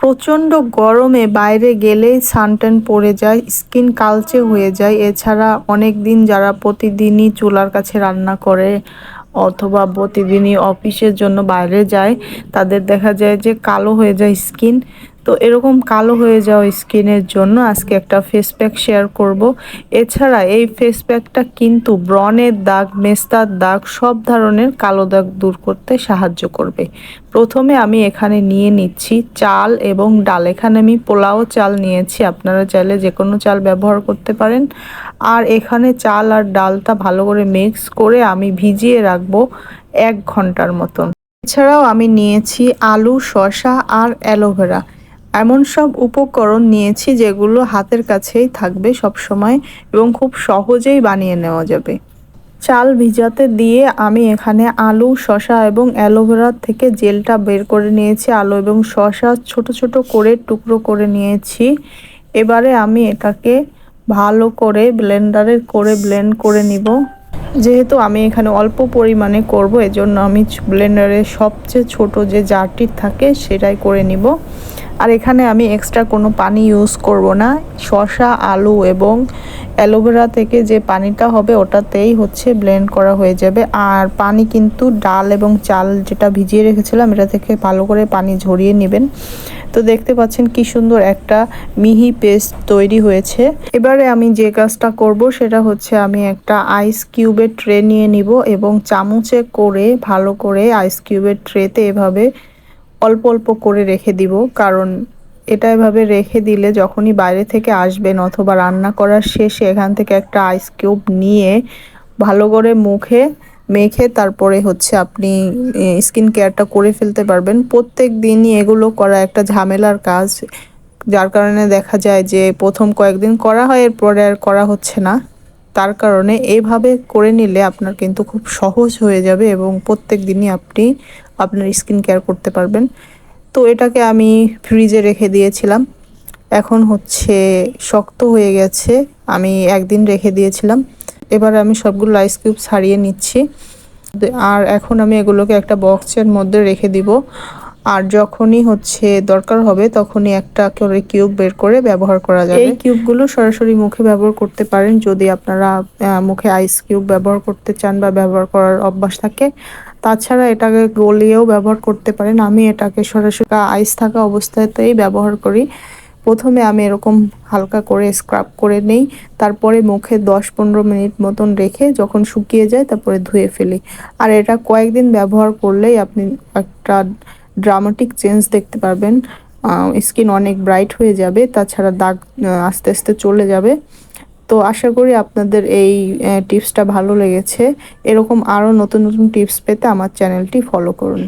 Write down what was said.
প্রচণ্ড গরমে বাইরে গেলেই সানট্যান পড়ে যায়, স্কিন কালচে হয়ে যায়। এছাড়া অনেক দিন যারা প্রতিদিনই চুলার কাছে রান্না করে অথবা প্রতিদিনই অফিসের জন্য বাইরে যায়, তাদের দেখা যায় যে কালো হয়ে যায় স্কিন। তো এরকম কালো হয়ে যাওয়া স্কিনের জন্য আজকে একটা ফেস প্যাক শেয়ার করব। এছাড়া এই ফেস প্যাকটা কিন্তু ব্রণের দাগ, মেস্তার দাগ, সব ধরনের কালো দাগ দূর করতে সাহায্য করবে। প্রথমে আমি এখানে নিয়ে নিচ্ছি চাল এবং ডাল। এখানে আমি পোলাও চাল নিয়েছি, আপনারা চাইলে যে কোনো চাল ব্যবহার করতে পারেন। আর এখানে চাল আর ডালটা ভালো করে মিক্স করে আমি ভিজিয়ে রাখবো 1 ঘন্টার মতন। এছাড়াও আমি নিয়েছি আলু, শসা আর অ্যালোভেরা। এমন সব উপকরণ নিয়েছি যেগুলো হাতের কাছেই থাকবে সব সময় এবং খুব সহজেই বানিয়ে নেওয়া যাবে। চাল ভিজাতে দিয়ে আমি এখানে আলু, শসা এবং অ্যালোভেরা থেকে জেলটা বের করে নিয়েছি। আলু এবং শসা ছোট ছোট করে টুকরো করে নিয়েছি। এবারে আমি এটাকে ভালো করে ব্লেন্ডারে করে ব্লেন্ড করে নিব। যেহেতু আমি এখানে অল্প পরিমাণে করব, এজন্য আমি ব্লেন্ডারে সবচেয়ে ছোট যে জারটি থাকে সেটাই করে নিব। আর এখানে আমি এক্সট্রা কোনো পানি ইউজ করব না। শসা, আলু এবং অ্যালোভেরা থেকে যে পানিটা হবে ওটাতেই ব্লেন্ড করা হয়ে যাবে। আর পানি কিন্তু ডাল এবং চাল যেটা ভিজিয়ে রেখেছিলাম এটা থেকে ভালো করে পানি ঝরিয়ে নেবেন। তো দেখতে পাচ্ছেন কি সুন্দর একটা মিহি পেস্ট তৈরি হয়েছে। এবারে আমি যে কাজটা করব সেটা আমি একটা আইস কিউবের ট্রে নিয়ে নিব এবং চামচে করে ভালো করে আইস কিউবের ট্রেতে এভাবে অল্প অল্প করে রেখে দিব। কারণ এটা এভাবে রেখে দিলে যখনই বাইরে থেকে আসবেন অথবা রান্না করার শেষে এখান থেকে একটা আইস কিউব নিয়ে ভালো করে মুখে মেখে তারপরে আপনি স্কিন কেয়ারটা করে ফেলতে পারবেন। প্রত্যেক দিনই এগুলো করা একটা ঝামেলার কাজ, যার কারণে দেখা যায় যে প্রথম কয়েকদিন করা হয়, এরপরে আর করা হচ্ছে না। তার কারণে এইভাবে করে নিলে আপনার কিন্তু খুব সহজ হয়ে যাবে এবং প্রত্যেক দিনই আপনি আপনার স্কিন কেয়ার করতে পারবেন। তো এটাকে আমি ফ্রিজে রেখে দিয়েছিলাম, এখন শক্ত হয়ে গেছে। আমি একদিন রেখে দিয়েছিলাম। এবার আমি সবগুলো আইস কিউব ছাড়িয়ে নিচ্ছি। আর এখন আমি এগুলোকে একটা বক্সের মধ্যে রেখে দিব। আর যখনই দরকার হবে তখনই একটা করে কিউব বের করে ব্যবহার করা যাবে। এই কিউবগুলো সরাসরি মুখে ব্যবহার করতে পারেন যদি আপনারা মুখে আইস কিউব ব্যবহার করতে চান বা ব্যবহার করার অভ্যাস থাকে। তাছাড়া এটাকে গলিয়েও ব্যবহার করতে পারেন। আমি এটাকে সরাসরি আইস থাকা অবস্থাতেই ব্যবহার করি। প্রথমে আমি এরকম হালকা করে স্ক্রাব করে নেই, তারপরে মুখে 10-15 মিনিট মতন রেখে যখন শুকিয়ে যায় তারপরে ধুয়ে ফেলি। আর এটা কয়েকদিন ব্যবহার করলেই আপনি একটা ড্রামাটিক চেঞ্জ দেখতে পারবেন। স্কিন অনেক ব্রাইট হয়ে যাবে, তাছাড়া দাগ আস্তে আস্তে চলে যাবে। তো আশা করি আপনাদের এই টিপসটা ভালো লেগেছে। এরকম আরও নতুন নতুন টিপস পেতে আমার চ্যানেলটি ফলো করুন।